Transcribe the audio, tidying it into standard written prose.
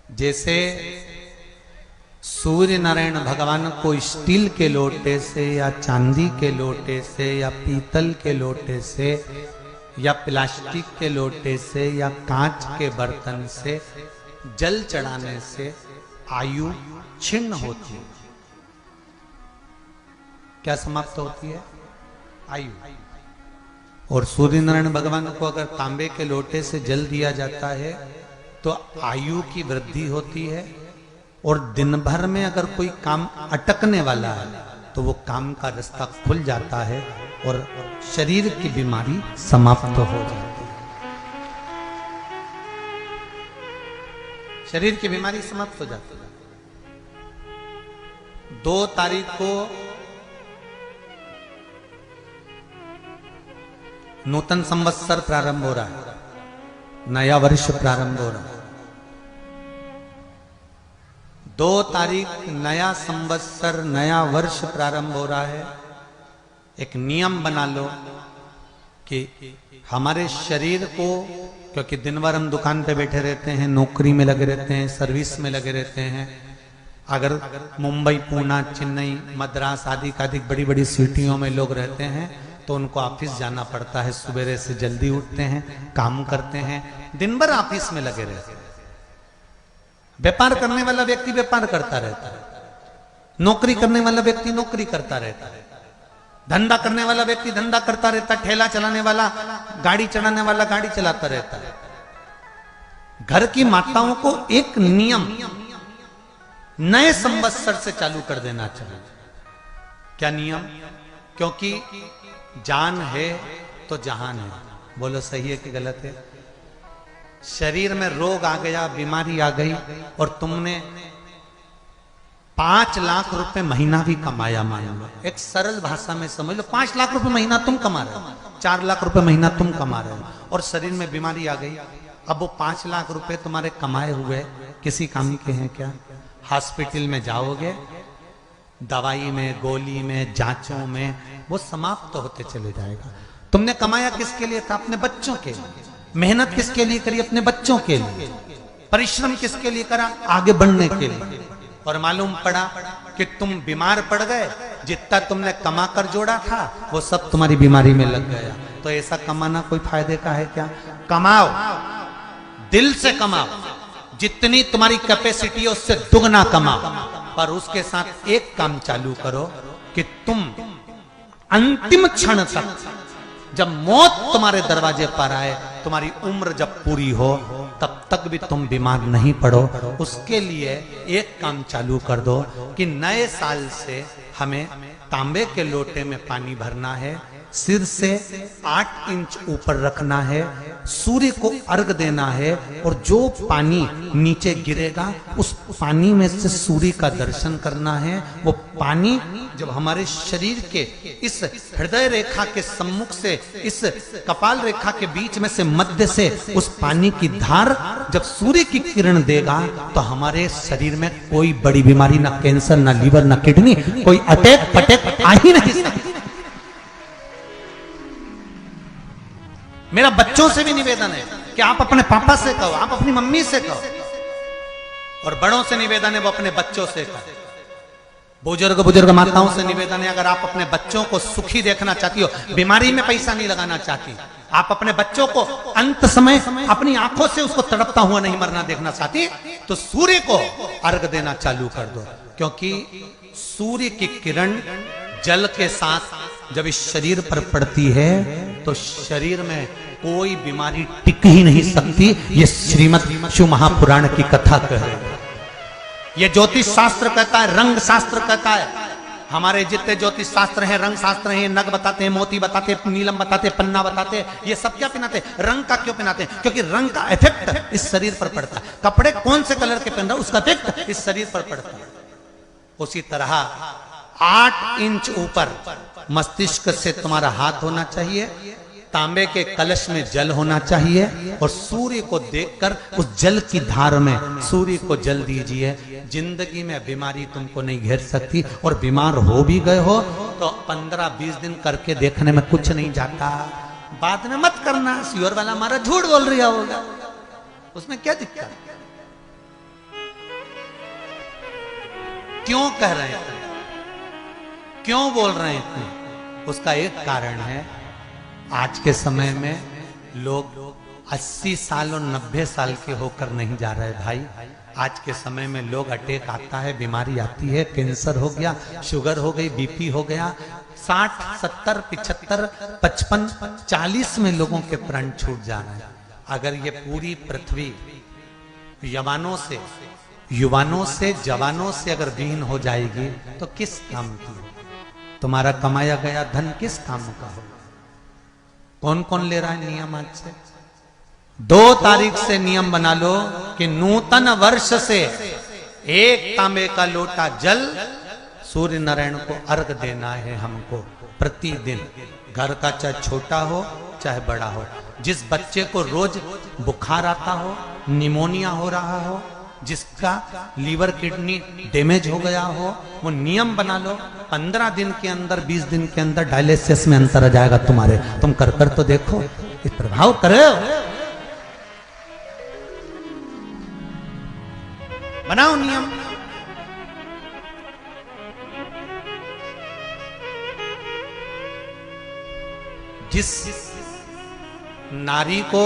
जैसे सूर्य नारायण भगवान को स्टील के लोटे से या चांदी के लोटे से या पीतल के लोटे से या प्लास्टिक के लोटे से या कांच के बर्तन से जल चढ़ाने से आयु छिन्न होती है। क्या समाप्त होती है? आयु। और सूर्य नारायण भगवान को अगर तांबे के लोटे से जल दिया जाता है तो आयु की वृद्धि होती है, और दिन भर में अगर कोई काम अटकने वाला है तो वो काम का रास्ता खुल जाता है और शरीर की बीमारी समाप्त हो जाती है। शरीर की बीमारी समाप्त हो जाती है। 2 तारीख को नूतन संवत्सर प्रारंभ हो रहा है, नया वर्ष प्रारंभ हो रहा है। 2 तारीख नया संवत्सर नया वर्ष प्रारंभ हो रहा है। एक नियम बना लो कि हमारे शरीर को, क्योंकि दिन भर हम दुकान पे बैठे रहते हैं, नौकरी में लगे रहते हैं, सर्विस में लगे रहते हैं। अगर मुंबई, पूना, चेन्नई, मद्रास आदि अधिक बड़ी बड़ी सिटियों में लोग रहते हैं तो उनको ऑफिस जाना पड़ता है। सवेरे से जल्दी उठते हैं, काम करते हैं, दिन भर ऑफिस में लगे रहते हैं। व्यापार करने वाला व्यक्ति व्यापार करता रहता है, नौकरी करने वाला व्यक्ति नौकरी करता रहता है, धंधा करने वाला व्यक्ति धंधा करता रहता है, ठेला चलाने वाला, गाड़ी चलाने वाला गाड़ी चलाता रहता है। घर की माताओं को एक नियम नए संवत्सर से चालू कर देना चाहिए। क्या नियम? क्योंकि जान है तो जहान है। बोलो सही है कि गलत है? शरीर में रोग आ गया, बीमारी आ गई और तुमने 5 लाख रुपए महीना भी कमाया, मान लो, एक सरल भाषा में समझ लो, 5 लाख रुपए महीना तुम कमा रहे हो, 4 लाख रुपए महीना तुम कमा रहे हो, और शरीर में बीमारी आ गई। अब वो 5 लाख रुपए तुम्हारे कमाए हुए किसी काम के हैं क्या? हॉस्पिटल में जाओगे, दवाई में, गोली में, जांचों में वो समाप्त होते चले जाएगा। तुमने कमाया किसके लिए था? अपने बच्चों के लिए। मेहनत किसके लिए करी? अपने बच्चों के लिए। परिश्रम किसके लिए करा? आगे बढ़ने के लिए। और मालूम पड़ा कि तुम बीमार पड़ गए, जितना तुमने कमा कर जोड़ा था वो सब तुम्हारी बीमारी में लग गया। तो ऐसा कमाना कोई फायदे का है क्या? कमाओ, दिल से कमाओ, जितनी तुम्हारी कैपेसिटी है उससे दुगना कमाओ, पर उसके साथ एक काम चालू करो कि तुम अंतिम क्षण तक, जब मौत तुम्हारे दरवाजे पर आए, तुम्हारी उम्र जब पूरी हो, तब तक भी तुम बीमार नहीं पड़ो। उसके लिए एक काम चालू कर दो कि नए साल से हमें तांबे के लोटे में पानी भरना है, सिर से 8 इंच ऊपर रखना है, सूर्य को अर्घ देना है, और जो पानी नीचे गिरेगा उस पानी में से सूर्य का दर्शन करना है। वो पानी जब हमारे शरीर के इस हृदय रेखा के सम्मुख से, इस कपाल रेखा के बीच में से, मध्य से उस पानी की धार जब सूर्य की किरण देगा तो हमारे शरीर में कोई बड़ी बीमारी, ना कैंसर, ना लीवर, ना किडनी, कोई अटैक पटैक आ ही नहीं सकती। मेरा बच्चों से भी निवेदन है कि आप अपने पापा से कहो, आप अपनी मम्मी से कहो, और बड़ों से निवेदन है वो अपने बच्चों से कहो। बुजुर्ग माताओं से निवेदन है, अगर आप अपने बच्चों को सुखी देखना चाहती हो, बीमारी में पैसा नहीं लगाना चाहती, आप अपने बच्चों को अंत समय अपनी आंखों से उसको तड़पता हुआ नहीं मरना देखना चाहती, तो सूर्य को अर्घ देना चालू कर दो। क्योंकि सूर्य की किरण जल के साथ जब इस शरीर पर पड़ती है तो शरीर में कोई बीमारी टिक ही नहीं सकती। ये श्रीमद् शिव महापुराण की कथा कह रही है। ये ज्योतिष शास्त्र कहता है, रंग शास्त्र कहता है। हमारे जितने ज्योतिष शास्त्र हैं, रंग शास्त्र हैं, नग बताते हैं, मोती बताते हैं, नीलम बताते हैं, पन्ना बताते हैं, ये सब क्या पहनाते हैं? रंग का क्यों पहनाते हैं? क्योंकि रंग का इफेक्ट इस शरीर पर पड़ता है। कपड़े कौन से कलर के पहन रहा है, उसका इफेक्ट इस शरीर पर पड़ता है। उसी तरह 8 इंच ऊपर मस्तिष्क से तुम्हारा हाथ होना चाहिए, तांबे के कलश में जल होना चाहिए, और सूर्य को देखकर उस जल की धार में सूर्य को जल दीजिए। जिंदगी में बीमारी तुमको नहीं घेर सकती, और बीमार हो भी गए हो तो 15-20 दिन करके देखने में कुछ नहीं जाता। बाद में मत करना, श्योर वाला हमारा झूठ बोल रहा होगा, उसमें क्या दिक्कत। क्यों कह रहे हैं, क्यों बोल रहे हैं इतने? उसका एक कारण है, आज के समय में लोग 80 साल और 90 साल के होकर नहीं जा रहे भाई। आज के समय में लोग अटैक आता है, बीमारी आती है, कैंसर हो गया, शुगर हो गई, बीपी हो गया, 60, 70, 75, 55, 40 में लोगों के प्राण छूट जा रहे हैं। अगर ये पूरी पृथ्वी युवानों से जवानों से अगर विहीन हो जाएगी तो किस काम की हो? तुम्हारा कमाया गया धन किस काम का हो? कौन कौन ले रहा है नियम आज से? 2 तारीख से नियम बना लो कि नूतन वर्ष से 1 तांबे का लोटा जल सूर्य नारायण को अर्घ देना है हमको प्रतिदिन। घर का चाहे छोटा हो चाहे बड़ा हो, जिस बच्चे को रोज बुखार आता हो, निमोनिया हो रहा हो, जिसका लीवर किडनी डैमेज हो गया हो, वो नियम बना लो 15 दिन के अंदर 20 दिन के अंदर डायलिसिस में अंतर आ जाएगा तुम्हारे। तुम कर तो देखो, इस प्रभाव करे, बनाओ नियम। जिस नारी को